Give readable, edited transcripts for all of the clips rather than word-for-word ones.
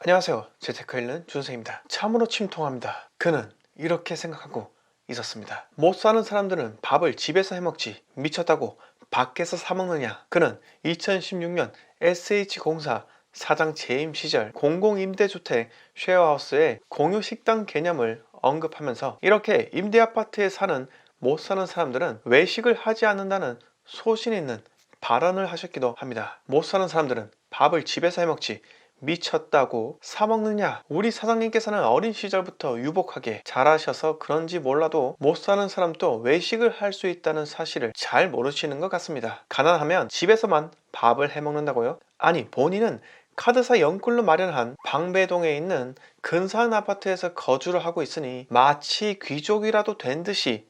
안녕하세요. 재테크일는 준생입니다. 참으로 침통합니다. 그는 이렇게 생각하고 있었습니다. 못 사는 사람들은 밥을 집에서 해먹지 미쳤다고 밖에서 사먹느냐. 그는 2016년 SH공사 사장 재임 시절 공공임대주택 쉐어하우스의 공유식당 개념을 언급하면서 이렇게 임대아파트에 사는 못 사는 사람들은 외식을 하지 않는다는 소신 있는 발언을 하셨기도 합니다. 못 사는 사람들은 밥을 집에서 해먹지 미쳤다고 사먹느냐. 우리 사장님께서는 어린 시절부터 유복하게 자라셔서 그런지 몰라도 못 사는 사람도 외식을 할 수 있다는 사실을 잘 모르시는 것 같습니다. 가난하면 집에서만 밥을 해먹는다고요? 아니, 본인은 카드사 영끌로 마련한 방배동에 있는 근사한 아파트에서 거주를 하고 있으니 마치 귀족이라도 된 듯이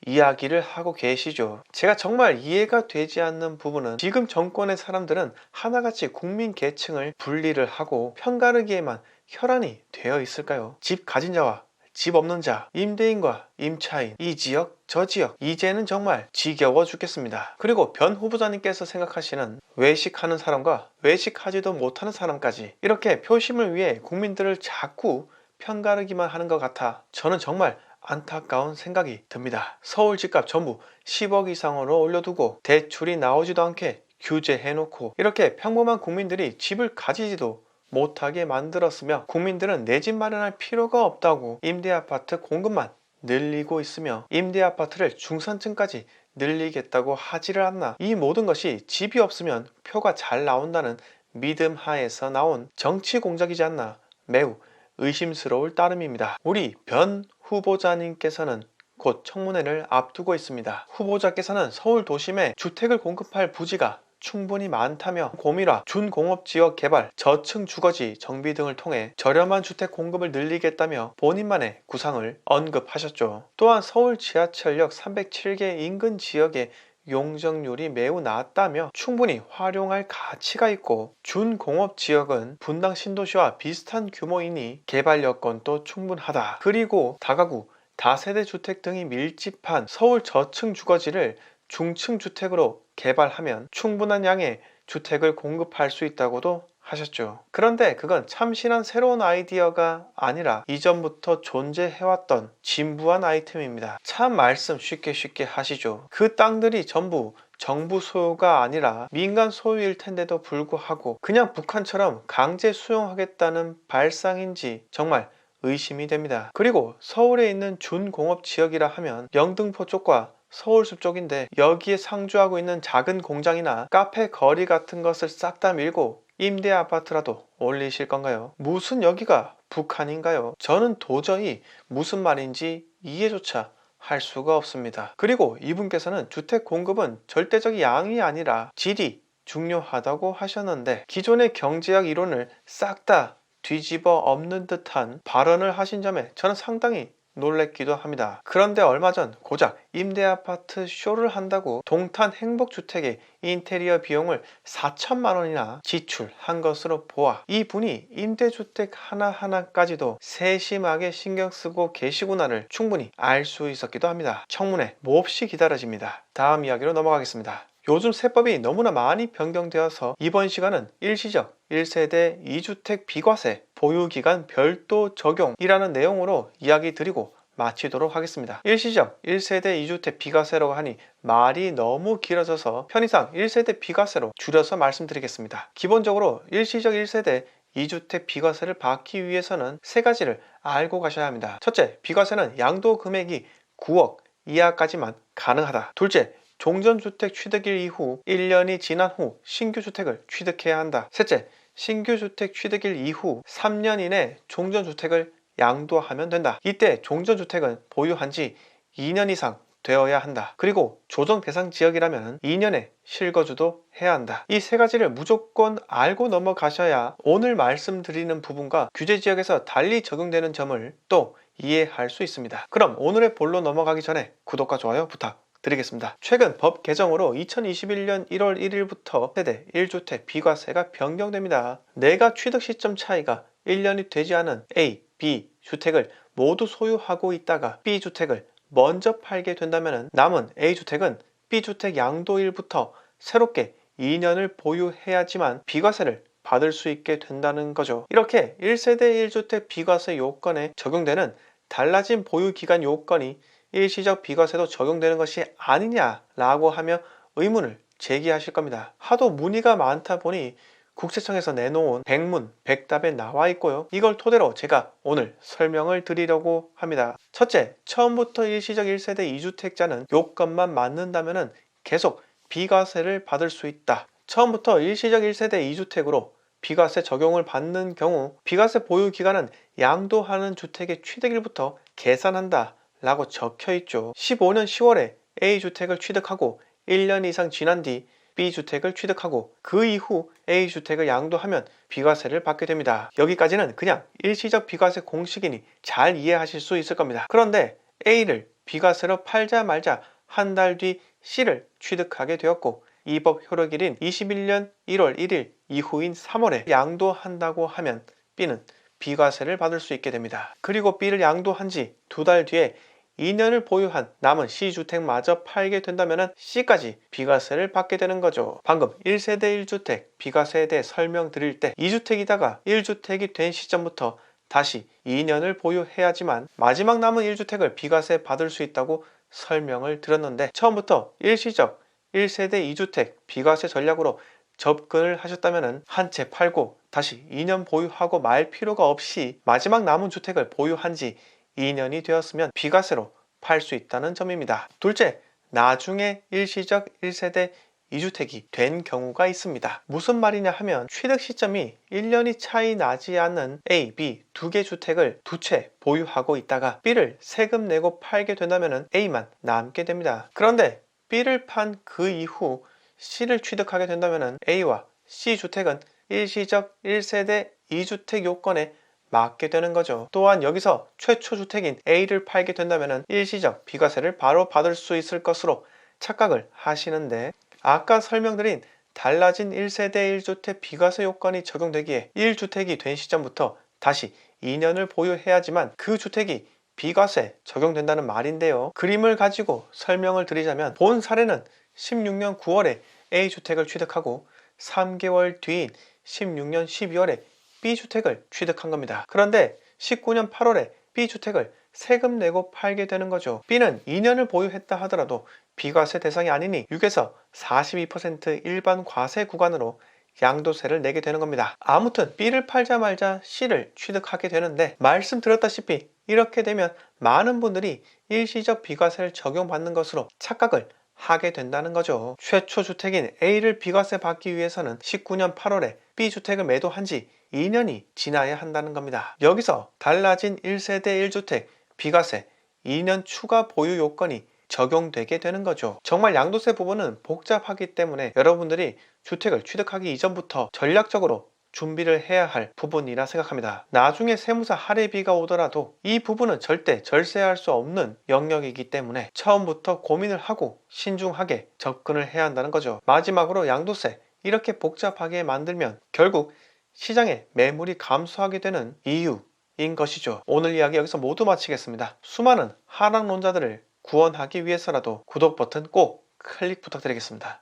이야기를 하고 계시죠. 제가 정말 이해가 되지 않는 부분은 지금 정권의 사람들은 하나같이 국민 계층을 분리를 하고 편가르기에만 혈안이 되어 있을까요? 집 가진 자와 집 없는 자, 임대인과 임차인, 이 지역, 저 지역, 이제는 정말 지겨워 죽겠습니다. 그리고 변 후보자님께서 생각하시는 외식하는 사람과 외식하지도 못하는 사람까지 이렇게 표심을 위해 국민들을 자꾸 편가르기만 하는 것 같아 저는 정말 안타까운 생각이 듭니다. 서울 집값 전부 10억 이상으로 올려두고 대출이 나오지도 않게 규제해놓고 이렇게 평범한 국민들이 집을 가지지도 못하게 만들었으며 국민들은 내 집 마련할 필요가 없다고 임대아파트 공급만 늘리고 있으며 임대아파트를 중산층까지 늘리겠다고 하지를 않나. 이 모든 것이 집이 없으면 표가 잘 나온다는 믿음 하에서 나온 정치 공작이지 않나 매우 의심스러울 따름입니다. 우리 변 후보자님께서는 곧 청문회를 앞두고 있습니다. 후보자께서는 서울 도심에 주택을 공급할 부지가 충분히 많다며 고밀화, 준공업지역 개발, 저층 주거지 정비 등을 통해 저렴한 주택 공급을 늘리겠다며 본인만의 구상을 언급하셨죠. 또한 서울 지하철역 307개 인근 지역의 용적률이 매우 낮다며 충분히 활용할 가치가 있고 준공업지역은 분당 신도시와 비슷한 규모이니 개발 여건도 충분하다. 그리고 다가구, 다세대 주택 등이 밀집한 서울 저층 주거지를 중층 주택으로 개발하면 충분한 양의 주택을 공급할 수 있다고도 하셨죠. 그런데 그건 참신한 새로운 아이디어가 아니라 이전부터 존재해왔던 진부한 아이템입니다. 참 말씀 쉽게 하시죠. 그 땅들이 전부 정부 소유가 아니라 민간 소유일 텐데도 불구하고 그냥 북한처럼 강제 수용하겠다는 발상인지 정말 의심이 됩니다. 그리고 서울에 있는 준공업 지역이라 하면 영등포 쪽과 서울숲 쪽인데 여기에 상주하고 있는 작은 공장이나 카페 거리 같은 것을 싹 다 밀고 임대 아파트라도 올리실 건가요? 무슨 여기가 북한인가요? 저는 도저히 무슨 말인지 이해조차 할 수가 없습니다. 그리고 이분께서는 주택 공급은 절대적 양이 아니라 질이 중요하다고 하셨는데 기존의 경제학 이론을 싹 다 뒤집어 엎는 듯한 발언을 하신 점에 저는 상당히 놀랬기도 합니다. 그런데 얼마 전 고작 임대아파트 쇼를 한다고 동탄 행복주택의 인테리어 비용을 4천만 원이나 지출한 것으로 보아 이분이 임대주택 하나하나까지도 세심하게 신경쓰고 계시구나를 충분히 알 수 있었기도 합니다. 청문회 몹시 기다려집니다. 다음 이야기로 넘어가겠습니다. 요즘 세법이 너무나 많이 변경되어서 이번 시간은 일시적 1세대 2주택 비과세 보유기간 별도 적용이라는 내용으로 이야기 드리고 마치도록 하겠습니다. 일시적 1세대 2주택 비과세라고 하니 말이 너무 길어져서 편의상 1세대 비과세로 줄여서 말씀드리겠습니다. 기본적으로 일시적 1세대 2주택 비과세를 받기 위해서는 세 가지를 알고 가셔야 합니다. 첫째, 비과세는 양도 금액이 9억 이하까지만 가능하다. 둘째, 종전주택 취득일 이후 1년이 지난 후 신규 주택을 취득해야 한다. 셋째, 신규 주택 취득일 이후 3년 이내 종전주택을 양도하면 된다. 이때 종전주택은 보유한 지 2년 이상 되어야 한다. 그리고 조정 대상 지역이라면 2년의 실거주도 해야 한다. 이 세 가지를 무조건 알고 넘어가셔야 오늘 말씀드리는 부분과 규제 지역에서 달리 적용되는 점을 또 이해할 수 있습니다. 그럼 오늘의 본론 넘어가기 전에 구독과 좋아요 부탁드리겠습니다. 최근 법 개정으로 2021년 1월 1일부터 세대 1주택 비과세가 변경됩니다. 내가 취득 시점 차이가 1년이 되지 않은 A, B 주택을 모두 소유하고 있다가 B주택을 먼저 팔게 된다면 남은 A주택은 B주택 양도일부터 새롭게 2년을 보유해야지만 비과세를 받을 수 있게 된다는 거죠. 이렇게 1세대 1주택 비과세 요건에 적용되는 달라진 보유기간 요건이 일시적 비과세도 적용되는 것이 아니냐라고 하며 의문을 제기하실 겁니다. 하도 문의가 많다 보니 국세청에서 내놓은 백문 백답에 나와 있고요. 이걸 토대로 제가 오늘 설명을 드리려고 합니다. 첫째, 처음부터 일시적 1세대 2주택자는 요건만 맞는다면 계속 비과세를 받을 수 있다. 처음부터 일시적 1세대 2주택으로 비과세 적용을 받는 경우 비과세 보유 기간은 양도하는 주택의 취득일부터 계산한다 라고 적혀 있죠. 15년 10월에 A주택을 취득하고 1년 이상 지난 뒤 B주택을 취득하고 그 이후 A주택을 양도하면 비과세를 받게 됩니다. 여기까지는 그냥 일시적 비과세 공식이니 잘 이해하실 수 있을 겁니다. 그런데 A를 비과세로 팔자 말자 한 달 뒤 C를 취득하게 되었고 이 법 효력일인 21년 1월 1일 이후인 3월에 양도한다고 하면 B는 비과세를 받을 수 있게 됩니다. 그리고 B를 양도한 지 두 달 뒤에 2년을 보유한 남은 C주택마저 팔게 된다면 C까지 비과세를 받게 되는 거죠. 방금 1세대 1주택 비과세에 대해 설명드릴 때 2주택이다가 1주택이 된 시점부터 다시 2년을 보유해야지만 마지막 남은 1주택을 비과세 받을 수 있다고 설명을 드렸는데 처음부터 일시적 1세대 2주택 비과세 전략으로 접근을 하셨다면 한 채 팔고 다시 2년 보유하고 말 필요가 없이 마지막 남은 주택을 보유한 지 2년이 되었으면 비과세로 팔 수 있다는 점입니다. 둘째, 나중에 일시적 1세대 2주택이 된 경우가 있습니다. 무슨 말이냐 하면 취득 시점이 1년이 차이 나지 않는 A, B 두 개 주택을 두 채 보유하고 있다가 B를 세금 내고 팔게 된다면 A만 남게 됩니다. 그런데 B를 판 그 이후 C를 취득하게 된다면 A와 C 주택은 일시적 1세대 2주택 요건에 맞게 되는 거죠. 또한 여기서 최초 주택인 A를 팔게 된다면 일시적 비과세를 바로 받을 수 있을 것으로 착각을 하시는데 아까 설명드린 달라진 1세대 1주택 비과세 요건이 적용되기에 1주택이 된 시점부터 다시 2년을 보유해야지만 그 주택이 비과세 적용된다는 말인데요. 그림을 가지고 설명을 드리자면 본 사례는 16년 9월에 A주택을 취득하고 3개월 뒤인 16년 12월에 B주택을 취득한 겁니다. 그런데 19년 8월에 B주택을 세금 내고 팔게 되는 거죠. B는 2년을 보유했다 하더라도 비과세 대상이 아니니 6에서 42% 일반 과세 구간으로 양도세를 내게 되는 겁니다. 아무튼 B를 팔자 말자 C를 취득하게 되는데 말씀드렸다시피 이렇게 되면 많은 분들이 일시적 비과세를 적용받는 것으로 착각을 하게 된다는 거죠. 최초 주택인 A를 비과세 받기 위해서는 19년 8월에 B주택을 매도한 지 2년이 지나야 한다는 겁니다. 여기서 달라진 1세대 1주택 비과세 2년 추가 보유 요건이 적용되게 되는 거죠. 정말 양도세 부분은 복잡하기 때문에 여러분들이 주택을 취득하기 이전부터 전략적으로 준비를 해야 할 부분이라 생각합니다. 나중에 세무사 할애비가 오더라도 이 부분은 절대 절세할 수 없는 영역이기 때문에 처음부터 고민을 하고 신중하게 접근을 해야 한다는 거죠. 마지막으로 양도세 이렇게 복잡하게 만들면 결국 시장에 매물이 감소하게 되는 이유인 것이죠. 오늘 이야기 여기서 모두 마치겠습니다. 수많은 하락론자들을 구원하기 위해서라도 구독 버튼 꼭 클릭 부탁드리겠습니다.